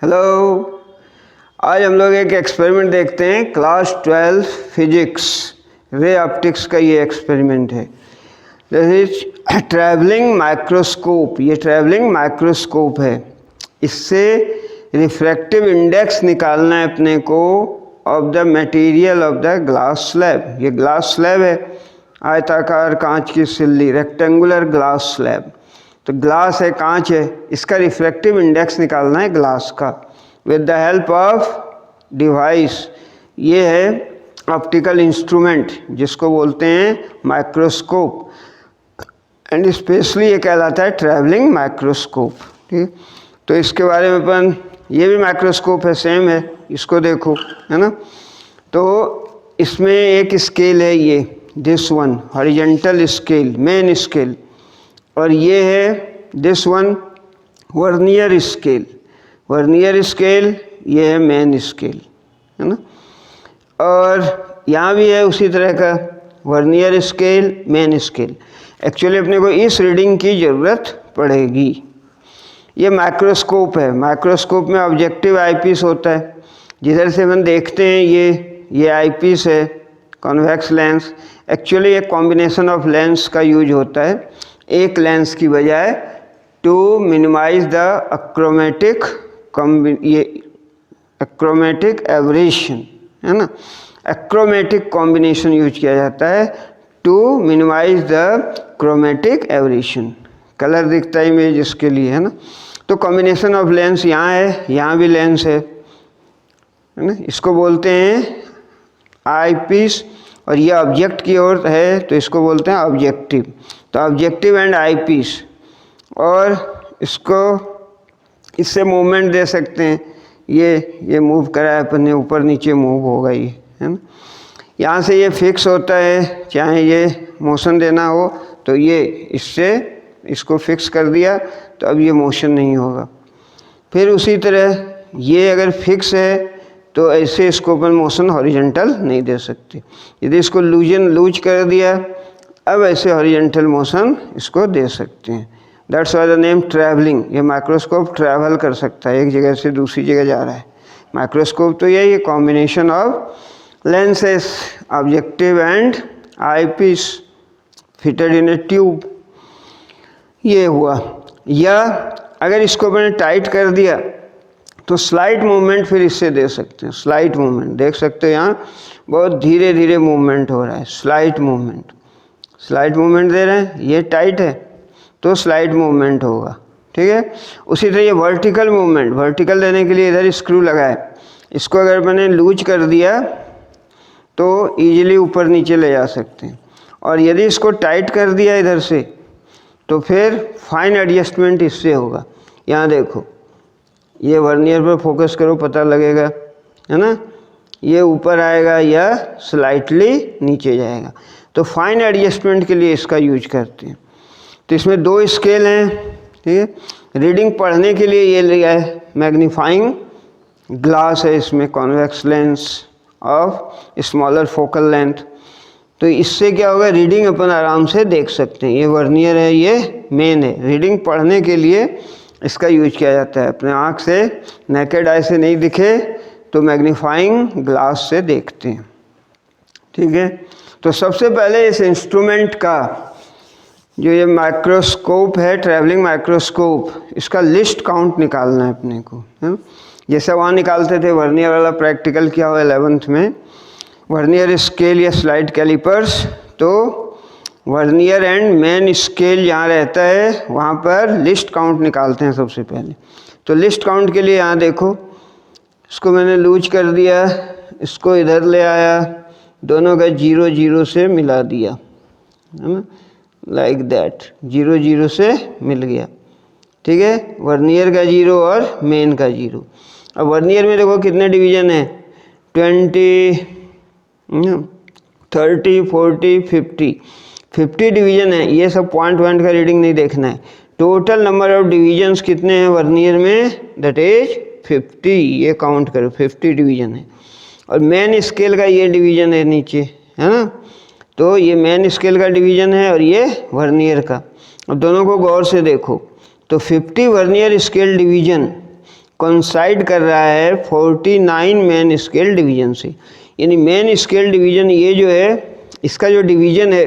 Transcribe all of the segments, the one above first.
Hello, आज हम लोग एक एक्सपेरिमेंट देखते हैं। क्लास 12 फिजिक्स रे ऑप्टिक्स का ये एक्सपेरिमेंट है। जैसे ट्रैवलिंग माइक्रोस्कोप, ये ट्रैवलिंग माइक्रोस्कोप है। इससे रिफ्रैक्टिव इंडेक्स निकालना है अपने को of the material of the glass slab. ये ग्लास स्लैब है, आयताकार कांच की सिल्ली, रेक्टेंगुलर ग्लास स्लैब। तो ग्लास है, कांच है, इसका रिफ्रैक्टिव इंडेक्स निकालना है ग्लास का with the help of device. ये है ऑप्टिकल इंस्ट्रूमेंट जिसको बोलते हैं माइक्रोस्कोप, एंड स्पेशली ये कहलाता है ट्रैवलिंग माइक्रोस्कोप। ठीक, तो इसके बारे में अपन, ये भी माइक्रोस्कोप है, सेम है, इसको देखो, है ना। तो इसमें एक स्केल है, ये this one horizontal scale, main scale, और ये है this one vernier scale. Vernier scale ये है मेन स्केल, है ना। और यहाँ भी है उसी तरह का vernier scale, main scale. Actually अपने को इस रीडिंग की ज़रूरत पड़ेगी। ये माइक्रोस्कोप है। माइक्रोस्कोप में ऑब्जेक्टिव आईपीस होता है, जिधर से हम देखते हैं ये आईपीस है, कॉन्वेक्स लेंस। एक्चुअली एक कॉम्बिनेशन ऑफ लेंस का यूज होता है एक लेंस की बजाय, to minimize the achromatic aberration, है ना। एक्रोमेटिक कॉम्बिनेशन यूज किया जाता है to minimize the chromatic aberration. Colour दिखता है इमेज इसके लिए, है ना। तो कॉम्बिनेशन ऑफ लेंस यहाँ है, यहाँ भी लेंस है ना। इसको बोलते हैं आई पीस, और ये ऑब्जेक्ट की ओर है तो इसको बोलते हैं ऑब्जेक्टिव। तो ऑब्जेक्टिव एंड आई पीस, और इसको इससे मूवमेंट दे सकते हैं। ये मूव करा है अपन ने, ऊपर नीचे मूव होगा ये, है ना। यहाँ से ये फिक्स होता है, चाहे ये मोशन देना हो तो ये इससे इसको फिक्स कर दिया तो अब ये मोशन नहीं होगा। फिर उसी तरह ये अगर फिक्स है तो ऐसे इसको अपन मोशन हॉरिजॉन्टल नहीं दे सकते। यदि इसको लूज कर दिया, अब ऐसे हॉरिजॉन्टल मोशन इसको दे सकते हैं। That's why the name travelling. ये माइक्रोस्कोप ट्रैवल कर सकता है, एक जगह से दूसरी जगह जा रहा है। माइक्रोस्कोप तो यही है, combination of lenses, objective and eyepiece fitted in a tube. ये हुआ। या अगर इसको मैंने टाइट कर दिया तो स्लाइट मूवमेंट फिर इससे दे सकते हैं। स्लाइट मूवमेंट देख सकते हो, यहाँ बहुत धीरे धीरे मूवमेंट हो रहा है, स्लाइट मूवमेंट। स्लाइट मूवमेंट दे रहे हैं, ये टाइट है तो स्लाइट मूवमेंट होगा, ठीक है। उसी तरह ये वर्टिकल मूवमेंट, वर्टिकल देने के लिए इधर स्क्रू लगा है, इसको अगर मैंने लूज कर दिया तो ईजिली ऊपर नीचे ले जा सकते हैं। और यदि इसको टाइट कर दिया इधर से तो फिर फाइन एडजस्टमेंट इससे होगा। यहाँ देखो, ये वर्नियर पर फोकस करो, पता लगेगा, है ना। ये ऊपर आएगा या स्लाइटली नीचे जाएगा। तो फाइन एडजस्टमेंट के लिए इसका यूज करते हैं। तो इसमें दो स्केल हैं, ठीक है। रीडिंग पढ़ने के लिए ये लिया है, मैग्नीफाइंग ग्लास है इसमें, convex lens of smaller focal length. तो इससे क्या होगा, रीडिंग अपन आराम से देख सकते हैं। ये वर्नियर है, ये मेन है। रीडिंग पढ़ने के लिए इसका यूज किया जाता है। अपने आँख से, नेकेड आई से नहीं दिखे तो मैग्नीफाइंग ग्लास से देखते हैं, ठीक है। तो सबसे पहले इस इंस्ट्रूमेंट का, जो ये माइक्रोस्कोप है, ट्रैवलिंग माइक्रोस्कोप, इसका लिस्ट काउंट निकालना है अपने को, है ना। जैसे वहाँ निकालते थे, वर्नियर वाला प्रैक्टिकल किया हुआ 11th में, वर्नियर स्केल या स्लाइड कैलिपर्स। तो वर्नियर एंड मेन स्केल जहाँ रहता है वहाँ पर लिस्ट काउंट निकालते हैं सबसे पहले। तो लिस्ट काउंट के लिए यहाँ देखो, इसको मैंने लूज कर दिया, इसको इधर ले आया, दोनों का 0 0 से मिला दिया, है ना, लाइक दैट। 0 0 से मिल गया, ठीक है। वर्नियर का 0 और मेन का 0। अब वर्नियर में देखो कितने डिवीजन है, 20, 30, 40, 50 डिवीजन है। ये सब पॉइंट का रीडिंग नहीं देखना है। टोटल नंबर ऑफ डिवीजन्स कितने हैं वर्नियर में, दैट इज 50। ये काउंट करो, 50 डिवीजन है। और मेन स्केल का ये डिवीजन है नीचे, है ना। तो ये मेन स्केल का डिवीजन है और ये वर्नियर का। अब दोनों को गौर से देखो तो 50 वर्नियर स्केल डिवीजन कोइंसाइड कर रहा है 49 मेन स्केल डिवीजन से। यानी मेन स्केल डिवीजन ये जो है, इसका जो डिवीजन है,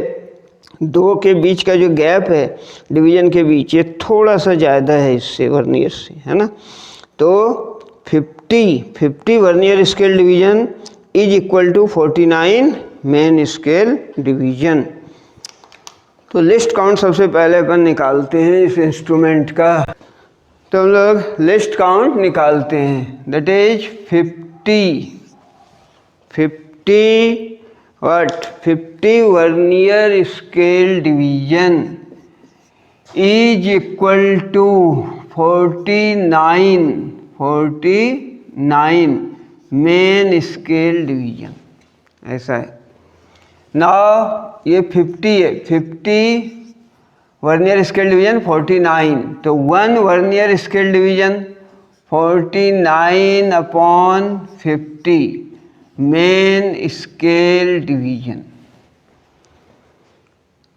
दो के बीच का जो गैप है डिवीजन के बीच, ये थोड़ा सा ज़्यादा है इससे, वर्नियर से, है ना। तो 50 vernier scale division is equal to 49 main scale division. तो लिस्ट काउंट सबसे पहले अपन निकालते हैं इस इंस्ट्रूमेंट का। तो हम लोग लिस्ट काउंट निकालते हैं, that is 50 vernier scale division is equal to 49 main scale division, ऐसा है। नाउ ये 50 है, 50 वर्नियर स्केल डिवीजन 49, तो 1 vernier scale division 49 upon 50 main scale division,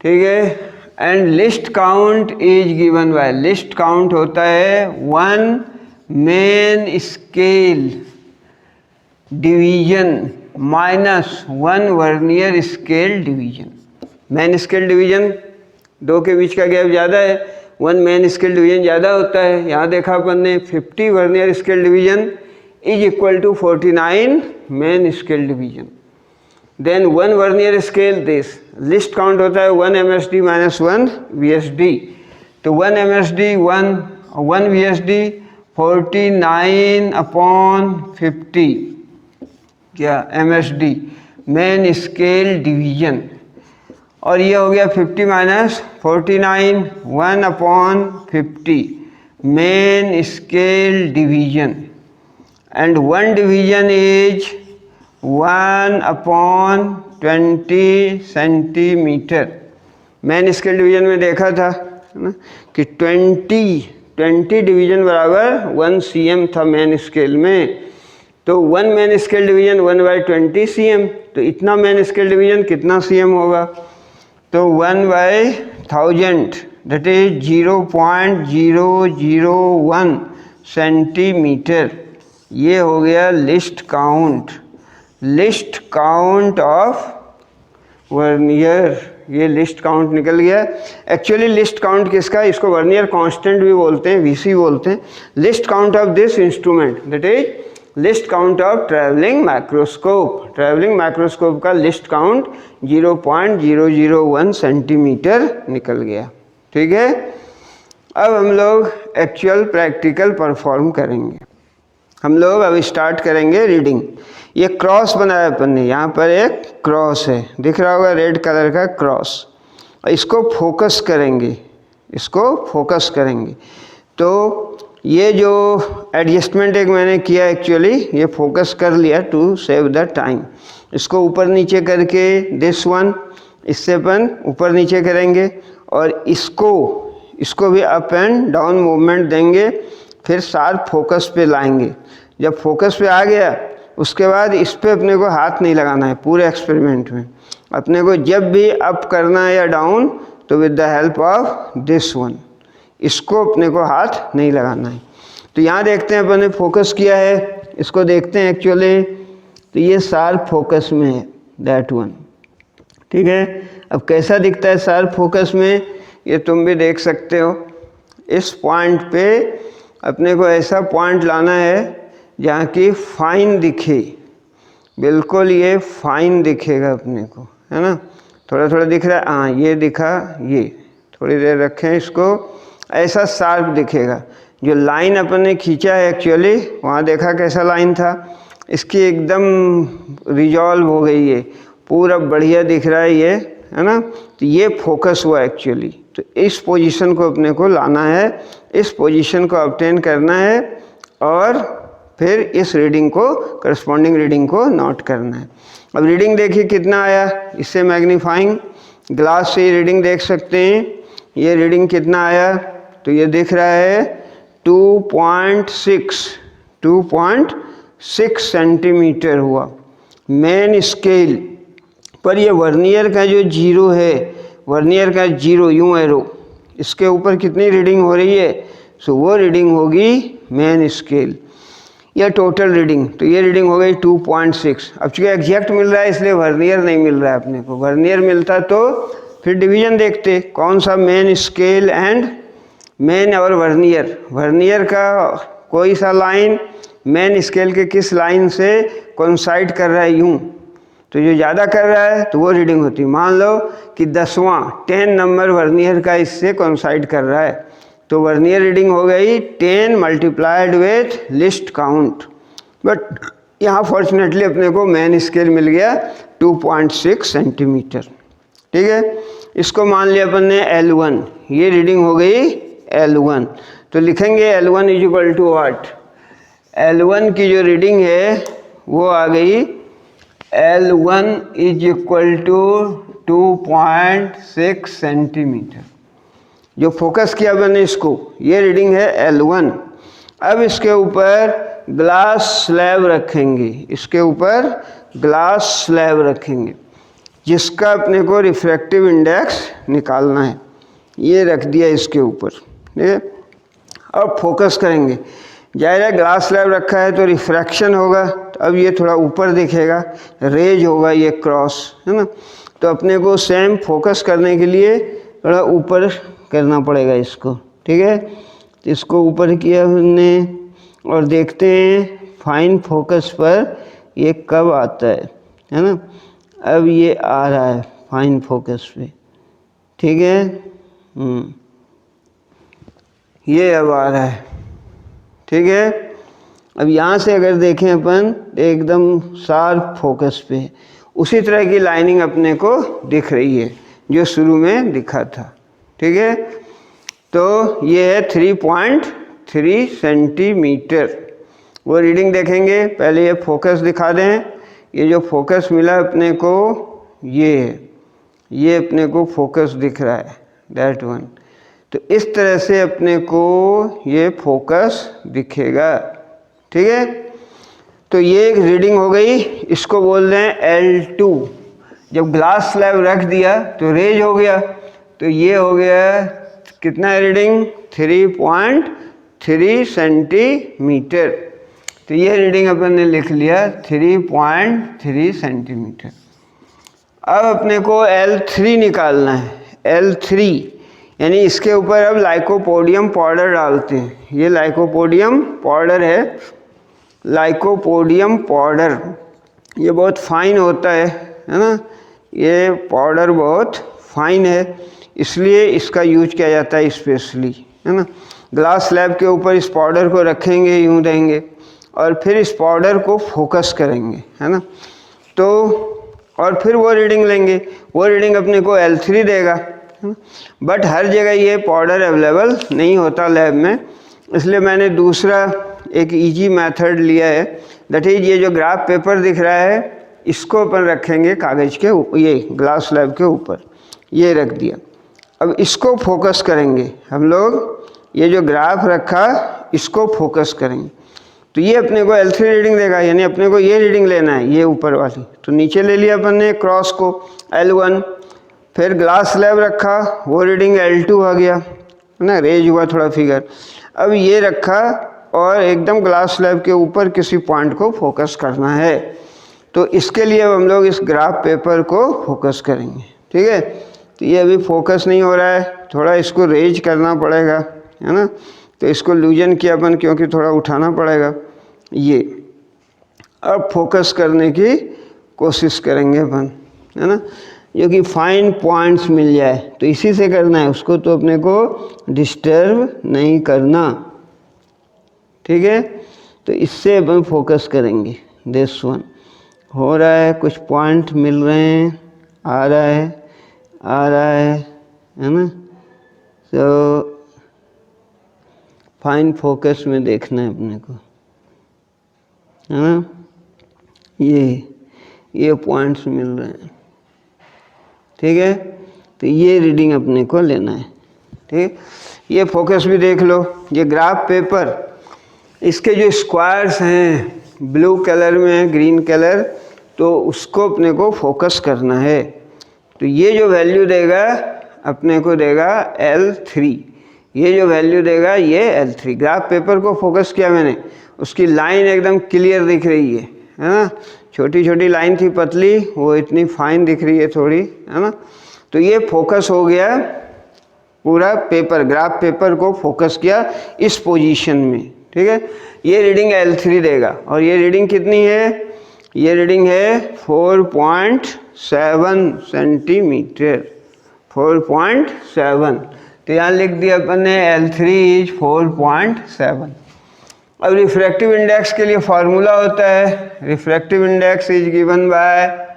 ठीक है। And list count is given bye, list count होता है 1 main scale division minus 1 vernier scale division. Main scale division, दो के बीच का गैप ज़्यादा है, 1 मेन स्केल डिवीजन ज़्यादा होता है। यहाँ देखा अपन ने 50 vernier scale division is equal to 49 main scale division. Then 1 vernier scale, this least count होता है 1 MSD माइनस 1 VSD। तो 1 MSD 1 VSD 49 अपॉन 50 क्या MSD मेन स्केल डिवीजन, और ये हो गया 50 minus 49 1 upon 50 main scale division, and 1 division is 1 upon 20 centimetre. Main scale division में देखा था ना कि 20 डिवीजन बराबर 1 cm था मेन स्केल में। तो 1 मेन स्केल डिवीजन 1/20 cm, तो इतना मेन स्केल डिवीजन कितना cm होगा, तो 1/1000 दैट इज 0.001 सेंटीमीटर। ये हो गया लिस्ट काउंट ऑफ वर्नियर, ये लिस्ट काउंट निकल गया। एक्चुअली लिस्ट काउंट किसका, इसको वर्नियर कांस्टेंट भी बोलते हैं, VC बोलते हैं। List count of this instrument that is list count of travelling microscope. Travelling microscope का लिस्ट काउंट 0.001 सेंटीमीटर निकल गया, ठीक है। अब हम लोग एक्चुअल प्रैक्टिकल परफॉर्म करेंगे। हम लोग अब स्टार्ट करेंगे रीडिंग। ये क्रॉस बनाया अपन ने, यहाँ पर एक क्रॉस है, दिख रहा होगा रेड कलर का क्रॉस, और इसको फोकस करेंगे। तो ये जो एडजस्टमेंट एक मैंने किया, एक्चुअली ये फोकस कर लिया टू सेव द टाइम। इसको ऊपर नीचे करके दिस वन, इससे अपन ऊपर नीचे करेंगे, और इसको भी अप एंड डाउन मूवमेंट देंगे, फिर शार्प फोकस पे लाएंगे। जब फोकस पे आ गया उसके बाद इस पे अपने को हाथ नहीं लगाना है पूरे एक्सपेरिमेंट में। अपने को जब भी अप करना है या डाउन तो with the help of this one, इसको अपने को हाथ नहीं लगाना है। तो यहाँ देखते हैं अपन ने फोकस किया है, इसको देखते हैं एक्चुअली, तो ये शार्प फोकस में है दैट वन, ठीक है। अब कैसा दिखता है शार्प फोकस में, ये तुम भी देख सकते हो। इस पॉइंट पे अपने को ऐसा पॉइंट लाना है जहाँ की फाइन दिखे, बिल्कुल ये फाइन दिखेगा अपने को, है ना। थोड़ा थोड़ा दिख रहा है, हाँ ये दिखा, ये थोड़ी देर रखें इसको, ऐसा शार्प दिखेगा। जो लाइन अपन ने खींचा है एक्चुअली, वहाँ देखा कैसा लाइन था, इसकी एकदम रिजॉल्व हो गई है, पूरा बढ़िया दिख रहा है ये, है ना। तो ये फोकस हुआ एक्चुअली। तो इस पोजीशन को अपने को लाना है, इस पोजीशन को ऑब्टेन करना है, और फिर इस रीडिंग को, करस्पॉन्डिंग रीडिंग को नोट करना है। अब रीडिंग देखिए कितना आया, इससे मैग्नीफाइंग ग्लास से रीडिंग देख सकते हैं। ये रीडिंग कितना आया, तो ये दिख रहा है 2.6 सेंटीमीटर हुआ मेन स्केल पर। ये वर्नियर का जो जीरो है, वर्नियर का जीरो यूं एरो, इसके ऊपर कितनी रीडिंग हो रही है, सो वो रीडिंग होगी मेन स्केल। या टोटल रीडिंग, तो ये रीडिंग हो गई 2.6। अब चूँकि एग्जैक्ट मिल रहा है इसलिए वर्नियर नहीं मिल रहा है अपने को, वर्नियर मिलता तो फिर डिवीजन देखते कौन सा मेन स्केल एंड मेन और वर्नियर, वर्नियर का कोई सा लाइन मेन स्केल के किस लाइन से कोइंसाइड कर रहा है यूँ, तो जो ज़्यादा कर रहा है तो वो रीडिंग होती है। मान लो कि 10वां 10 नंबर वर्नियर का इससे कोइंसाइड कर रहा है, तो वर्नियर रीडिंग हो गई 10 multiplied with list count. But यहाँ फॉर्चुनेटली अपने को मेन स्केल मिल गया 2.6 सेंटीमीटर। ठीक है, इसको मान लिया अपन ने L1, ये रीडिंग हो गई L1, तो लिखेंगे L1 is equal to what, L1 की जो रीडिंग है वो आ गई L1 is equal to 2.6 centimetre. जो फोकस किया मैंने इसको, ये रीडिंग है L1। अब इसके ऊपर ग्लास स्लैब रखेंगे, इसके ऊपर ग्लास स्लैब रखेंगे जिसका अपने को रिफ्रैक्टिव इंडेक्स निकालना है, ये रख दिया इसके ऊपर। ठीक है, अब फोकस करेंगे, जाहिर है ग्लास स्लैब रखा है तो रिफ्रैक्शन होगा, तो अब ये थोड़ा ऊपर दिखेगा, रेज होगा ये क्रॉस, है ना। तो अपने को सेम फोकस करने के लिए थोड़ा ऊपर करना पड़ेगा इसको। ठीक है, तो इसको ऊपर किया हमने और देखते हैं फाइन फोकस पर ये कब आता है ना। अब ये आ रहा है फाइन फोकस पे, ठीक है, ये अब आ रहा है। ठीक है, अब यहाँ से अगर देखें अपन एकदम शार्प फोकस पे, उसी तरह की लाइनिंग अपने को दिख रही है जो शुरू में दिखा था। ठीक है, तो ये है 3.3 सेंटीमीटर। वो रीडिंग देखेंगे, पहले ये फोकस दिखा दें। ये जो फोकस मिला अपने को ये है, ये अपने को फोकस दिख रहा है, दैट वन। तो इस तरह से अपने को ये फोकस दिखेगा। ठीक है, तो ये एक रीडिंग हो गई, इसको बोल रहे हैं L2। जब ग्लास स्लैब रख दिया तो रेज हो गया, तो ये हो गया कितना रीडिंग, 3.3 सेंटीमीटर। तो ये रीडिंग अपन ने लिख लिया 3.3 सेंटीमीटर। अब अपने को L3 निकालना है, L3 यानी इसके ऊपर अब लाइकोपोडियम पाउडर डालते हैं। ये लाइकोपोडियम पाउडर है, लाइकोपोडियम पाउडर ये बहुत फाइन होता है ना, ये पाउडर बहुत फाइन है, इसलिए इसका यूज किया जाता है स्पेशली, है ना। ग्लास स्लैब के ऊपर इस पाउडर को रखेंगे, यूँ देंगे और फिर इस पाउडर को फोकस करेंगे, है ना। तो और फिर वो रीडिंग लेंगे, वो रीडिंग अपने को L3 देगा। बट हर जगह ये पाउडर अवेलेबल नहीं होता लैब में, इसलिए मैंने दूसरा एक इजी मेथड लिया है, दैट इज ये जो ग्राफ पेपर दिख रहा है इसको अपन रखेंगे कागज़ के, ये ग्लास स्लैब के ऊपर ये रख दिया। अब इसको फोकस करेंगे हम लोग, ये जो ग्राफ रखा इसको फोकस करेंगे, तो ये अपने को L3 रीडिंग देगा, यानी अपने को ये रीडिंग लेना है, ये ऊपर वाली। तो नीचे ले लिया अपन ने क्रॉस को L1, फिर ग्लास स्लैब रखा, वो रीडिंग L2 आ गया, है ना, रेज हुआ थोड़ा फिगर। अब ये रखा और एकदम ग्लास स्लैब के ऊपर किसी पॉइंट को फोकस करना है, तो इसके लिए अब हम लोग इस ग्राफ पेपर को फोकस करेंगे। ठीक है, तो ये अभी फोकस नहीं हो रहा है, थोड़ा इसको रेज करना पड़ेगा, है ना। तो इसको लूजन किया अपन क्योंकि थोड़ा उठाना पड़ेगा ये। अब फोकस करने की कोशिश करेंगे अपन, है ना, जो कि फाइन पॉइंट्स मिल जाए, तो इसी से करना है, उसको तो अपने को डिस्टर्ब नहीं करना। ठीक है, तो इससे अपन फोकस करेंगे। दिस वन हो रहा है, कुछ पॉइंट मिल रहे हैं, आ रहा है ना। तो फाइन फोकस में देखना है अपने को, है ना। ये पॉइंट्स मिल रहे हैं, ठीक है, तो ये रीडिंग अपने को लेना है। ठीक, ये फोकस भी देख लो, ये ग्राफ पेपर, इसके जो स्क्वायर्स हैं ब्लू कलर में, ग्रीन कलर, तो उसको अपने को फोकस करना है। तो ये जो वैल्यू देगा अपने को देगा L3, ये जो वैल्यू देगा ये L3। ग्राफ पेपर को फोकस किया मैंने, उसकी लाइन एकदम क्लियर दिख रही है ना। छोटी छोटी लाइन थी पतली, वो इतनी फाइन दिख रही है थोड़ी, है ना। तो ये फोकस हो गया पूरा पेपर, ग्राफ पेपर को फोकस किया इस पोजीशन में, ठीक है। ये रीडिंग L3 देगा और ये रीडिंग कितनी है, ये रीडिंग है 4.7 सेंटीमीटर, 4.7। तो यहाँ लिख दिया अपन ने L3 इज 4.7। अब रिफ्रैक्टिव इंडेक्स के लिए फार्मूला होता है, refractive index is given by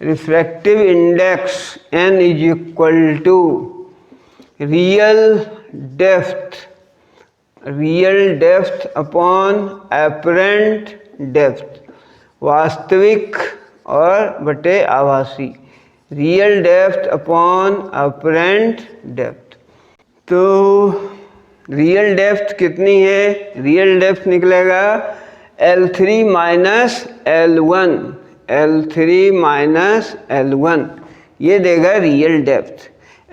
refractive index n is equal to real depth upon apparent depth, वास्तविक और बटे आभासी, real depth upon apparent depth. तो रियल डेप्थ कितनी है, रियल डेप्थ निकलेगा L3 minus L1, L3 minus L1, ये देगा real depth.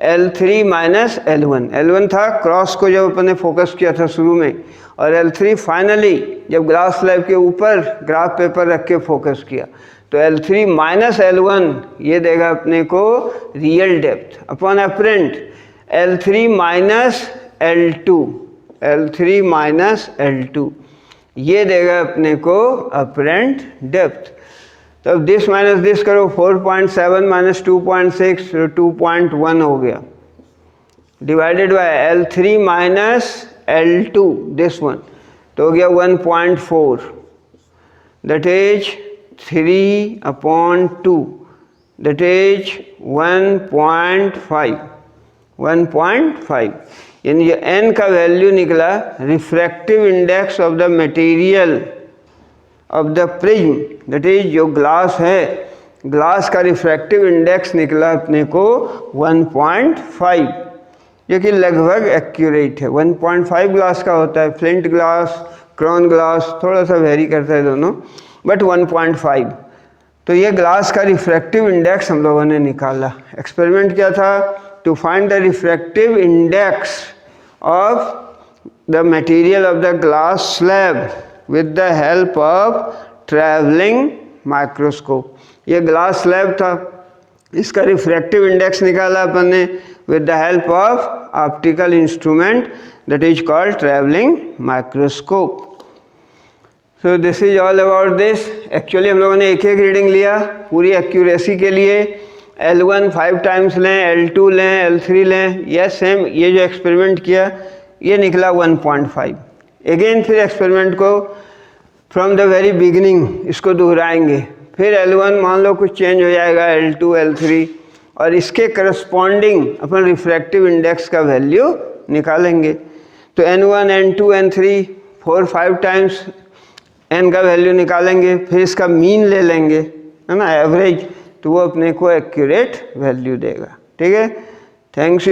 L3 minus L1, L1 था क्रॉस को जब अपन ने फोकस किया था शुरू में, और L3 फाइनली जब ग्लास स्लैब के ऊपर ग्राफ पेपर रख के फोकस किया। तो L3 माइनस L1 ये देगा अपने को real depth upon apparent L3 minus L2, L3 minus L2 ये देगा अपने को अपरेंट डेप्थ। तो अब दिस माइनस दिस करो, 4.7 माइनस 2.6 2.1 हो गया, divided by L3 minus L2 this one, तो हो गया 1.4, दैट इज 3/2, दैट इज 1.5, यानी जो n का वैल्यू निकला refractive index of the material of the prism, that is जो ग्लास है, ग्लास का रिफ्रैक्टिव इंडेक्स निकला अपने को 1.5, जो कि लगभग एक्यूरेट है। 1.5 ग्लास का होता है, फ्लिंट ग्लास, क्रोन ग्लास थोड़ा सा वेरी करता है दोनों, बट 1.5। तो ये ग्लास का रिफ्रैक्टिव इंडेक्स हम लोगों ने निकाला। एक्सपेरिमेंट क्या था, to find the refractive index of the material of the glass slab with the help of travelling microscope. ये ग्लास स्लैब था, इसका रिफ्रैक्टिव इंडेक्स निकाला अपन ने with the help of optical instrument that is called travelling microscope. So this is all about this. Actually हम लोगों ने एक एक रीडिंग लिया पूरी एक्यूरेसी के लिए। L1 5 टाइम्स लें, L2 लें, L3 लें, यह सेम ये जो एक्सपेरिमेंट किया ये निकला 1.5। अगेन फिर एक्सपेरिमेंट को फ्रॉम द वेरी बिगिनिंग इसको दोहराएंगे, फिर L1 मान लो कुछ चेंज हो जाएगा, L2 L3, और इसके करस्पॉन्डिंग अपन रिफ्रैक्टिव इंडेक्स का वैल्यू निकालेंगे। तो N1 N2 N3 4-5 times n का वैल्यू निकालेंगे, फिर इसका मीन ले लेंगे, है ना, एवरेज, तो वो अपने को एक्यूरेट वैल्यू देगा। ठीक है, थैंक्स।